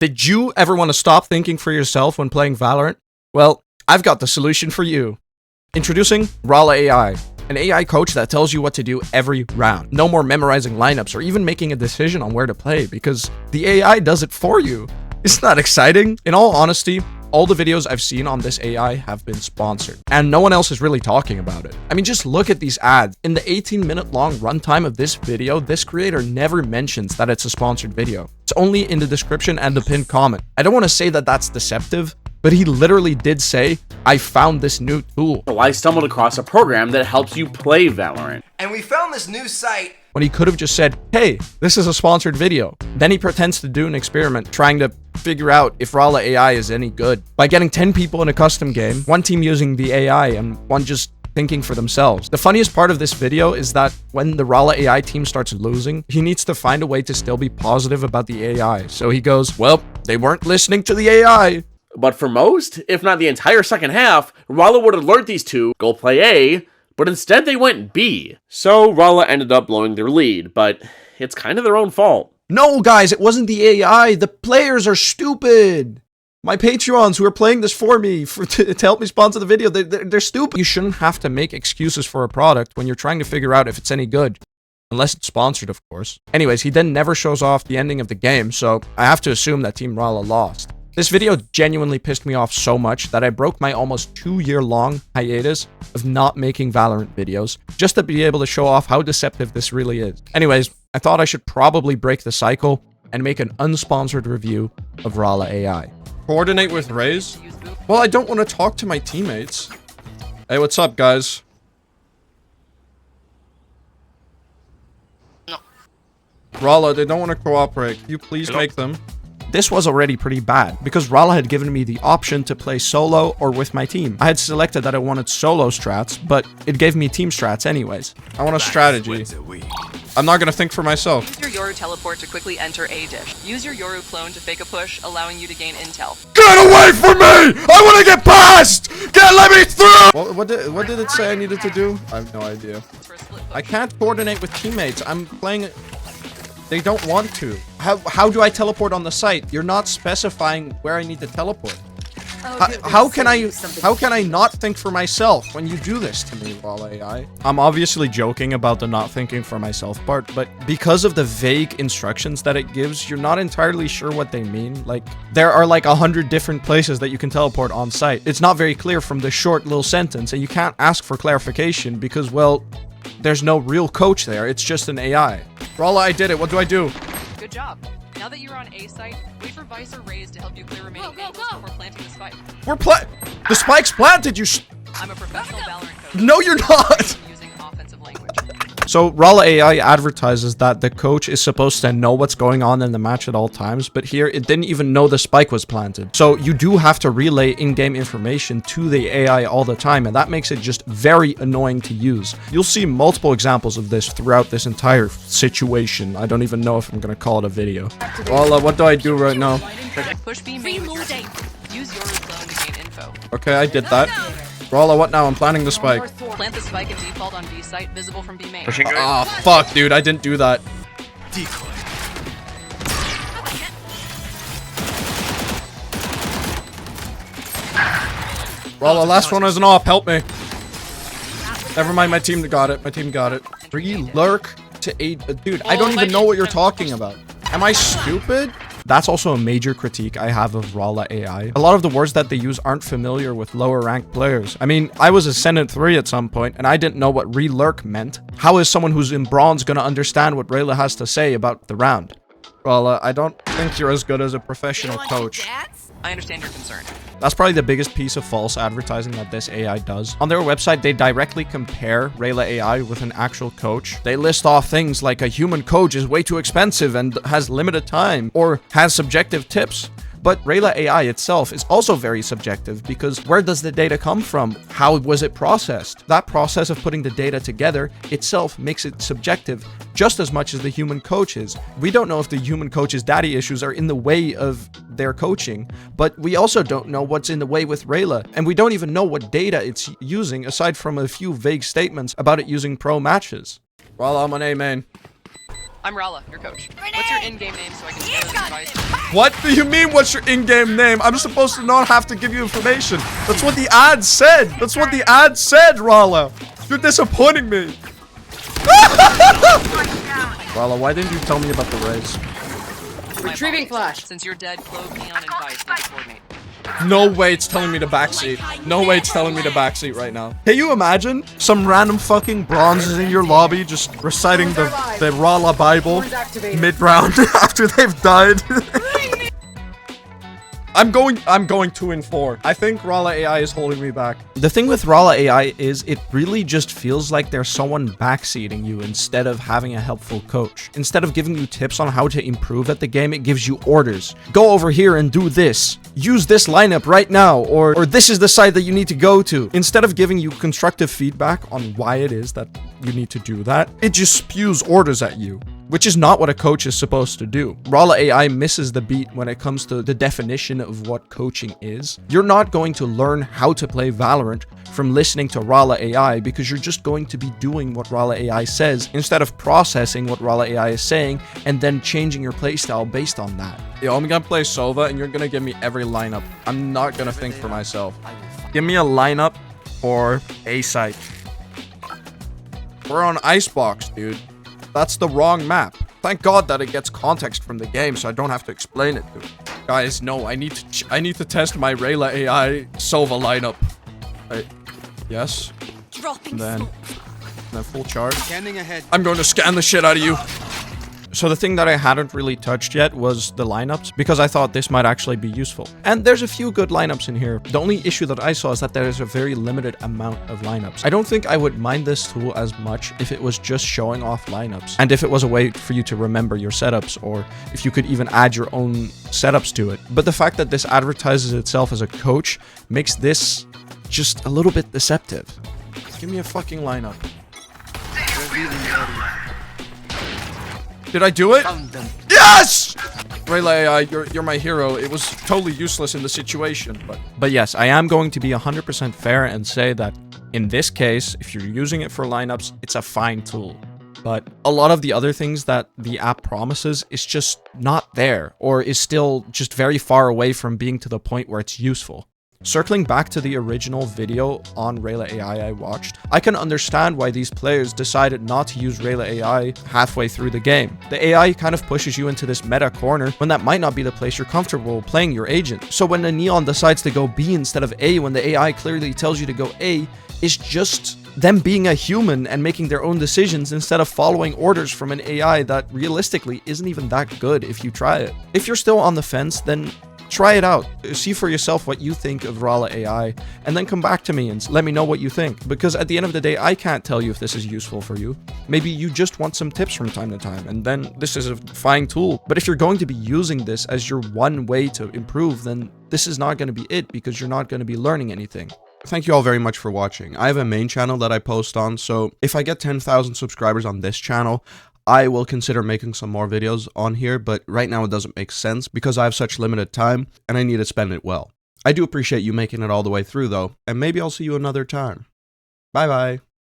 Did you ever want to stop thinking for yourself when playing Valorant? Well, I've got the solution for you. Introducing Rala AI, an AI coach that tells you what to do every round. No more memorizing lineups or even making a decision on where to play because the AI does it for you. Isn't that exciting? In all honesty, all the videos I've seen on this AI have been sponsored, and no one else is really talking about it. I mean, just look at these ads. In the 18-minute long runtime of this video, this creator never mentions that it's a sponsored video. It's only in the description and the pinned comment. I don't want to say that that's deceptive, but he literally did say, I found this new tool. So I stumbled across a program that helps you play Valorant. And we found this new site. When he could have just said, hey, this is a sponsored video. Then he pretends to do an experiment trying to figure out if Rala AI is any good by getting 10 people in a custom game, one team using the AI and one just thinking for themselves. The funniest part of this video is that when the Rala AI team starts losing, he needs to find a way to still be positive about the AI. So he goes, well, they weren't listening to the AI. But for most, if not the entire second half, Rala would alert these two, go play A, but instead they went B. So Rala ended up blowing their lead, but it's kind of their own fault. No, guys, it wasn't the AI. The players are stupid. My Patreons who are playing this for me to help me sponsor the video, they're stupid. You shouldn't have to make excuses for a product when you're trying to figure out if it's any good. Unless it's sponsored, of course. Anyways, he then never shows off the ending of the game, so I have to assume that Team Rala lost. This video genuinely pissed me off so much that I broke my almost 2-year-long hiatus of not making Valorant videos just to be able to show off how deceptive this really is. Anyways, I thought I should probably break the cycle and make an unsponsored review of Rala AI. Coordinate with Raze? Well, I don't want to talk to my teammates. Hey, what's up, guys? No. Rala, they don't want to cooperate. Can you please make them? This was already pretty bad, because Rala had given me the option to play solo or with my team. I had selected that I wanted solo strats, but it gave me team strats anyways. I want a strategy. I'm not gonna think for myself. Use your Yoru teleport to quickly enter A dish. Use your Yoru clone to fake a push, allowing you to gain intel. Get away from me! I want to get past! Let me through! What did it say I needed to do? I have no idea. I can't coordinate with teammates. I'm playing... They don't want to. How do I teleport on the site? You're not specifying where I need to teleport. How can I not think for myself when you do this to me, Rala AI? I'm obviously joking about the not thinking for myself part, but because of the vague instructions that it gives, you're not entirely sure what they mean. Like, there are like 100 different places that you can teleport on site. It's not very clear from the short little sentence, and you can't ask for clarification because, well, there's no real coach there. It's just an AI. Rala, I did it. What do I do? Good job. Now that you're on A site, wait for Vice or Raze to help you clear remaining angles before planting the spike. The spike's planted, I'm a professional Valorant coach. No, you're not! Using offensive language. So, Rala AI advertises that the coach is supposed to know what's going on in the match at all times, but here it didn't even know the spike was planted. So, you do have to relay in-game information to the AI all the time, and that makes it just very annoying to use. You'll see multiple examples of this throughout this entire situation. I don't even know if I'm gonna call it a video. Rala, what do I do right now? Push B main with your team. Use your clone to gain info. Okay, I did that. Rala, what now? I'm planting the spike. Plant the spike and default on B site, visible from B main. Ah, fuck, dude. I didn't do that. Rala, last one is an op. Help me. Never mind, my team got it. My team got it. Re-lurk to 8. Dude, I don't even know what you're talking about. Am I stupid? That's also a major critique I have of Rala AI. A lot of the words that they use aren't familiar with lower ranked players. I mean, I was Ascendant 3 at some point, and I didn't know what re-lurk meant. How is someone who's in bronze gonna understand what Rayla has to say about the round? Rala, I don't think you're as good as a professional coach. I understand your concern. That's probably the biggest piece of false advertising that this AI does. On their website, they directly compare Rala AI with an actual coach. They list off things like a human coach is way too expensive and has limited time, or has subjective tips. But Rala AI itself is also very subjective because where does the data come from? How was it processed? That process of putting the data together itself makes it subjective just as much as the human coach is. We don't know if the human coach's daddy issues are in the way of their coaching, but we also don't know what's in the way with Rala, and we don't even know what data it's using aside from a few vague statements about it using pro matches. Well, I'm an A main. I'm Rala, your coach. What's your in-game name so I can tailor the advice? What do you mean, what's your in-game name? I'm supposed to not have to give you information. That's what the ad said. That's what the ad said, Rala. You're disappointing me. Rala, why didn't you tell me about the raise? Retrieving flash. Since you're dead, clove neon and vice need to coordinate. No way it's telling me to backseat. No way it's telling me to backseat right now. Can you imagine some random fucking bronzes in your lobby just reciting the Rala Bible mid-round after they've died? I'm going 2-4. I think Rala AI is holding me back. The thing with Rala AI is it really just feels like there's someone backseating you instead of having a helpful coach. Instead of giving you tips on how to improve at the game, it gives you orders. Go over here and do this. Use this lineup right now, or this is the site that you need to go to. Instead of giving you constructive feedback on why it is that you need to do that, it just spews orders at you, which is not what a coach is supposed to do. Rala AI misses the beat when it comes to the definition of what coaching is. You're not going to learn how to play Valorant from listening to Rala AI because you're just going to be doing what Rala AI says instead of processing what Rala AI is saying and then changing your playstyle based on that. Yo, I'm gonna play Sova and you're gonna give me every lineup. I'm not gonna think for myself. Give me a lineup for A site. We're on Icebox, dude. That's the wrong map. Thank God that it gets context from the game, so I don't have to explain it to it. Guys, no, I need to test my Rala AI Sova lineup. Yes. And then full charge. Scanning ahead. I'm going to scan the shit out of you. So the thing that I hadn't really touched yet was the lineups, because I thought this might actually be useful. And there's a few good lineups in here. The only issue that I saw is that there is a very limited amount of lineups. I don't think I would mind this tool as much if it was just showing off lineups, and if it was a way for you to remember your setups, or if you could even add your own setups to it. But the fact that this advertises itself as a coach makes this just a little bit deceptive. Give me a fucking lineup. Did I do it? Yes! Rala AI, you're my hero. It was totally useless in the situation, but yes, I am going to be 100% fair and say that in this case, if you're using it for lineups, it's a fine tool. But a lot of the other things that the app promises is just not there, or is still just very far away from being to the point where it's useful. Circling back to the original video on Rala AI I watched, I can understand why these players decided not to use Rala AI halfway through the game. The AI kind of pushes you into this meta corner when that might not be the place you're comfortable playing your agent. So when the Neon decides to go B instead of A when the AI clearly tells you to go A, it's just them being a human and making their own decisions instead of following orders from an AI that realistically isn't even that good if you try it. If you're still on the fence, then try it out. See for yourself what you think of Rala AI, and then come back to me and let me know what you think. Because at the end of the day, I can't tell you if this is useful for you. Maybe you just want some tips from time to time, and then this is a fine tool. But if you're going to be using this as your one way to improve, then this is not going to be it, because you're not going to be learning anything. Thank you all very much for watching. I have a main channel that I post on, so if I get 10,000 subscribers on this channel, I will consider making some more videos on here, but right now it doesn't make sense because I have such limited time and I need to spend it well. I do appreciate you making it all the way through though, and maybe I'll see you another time. Bye bye.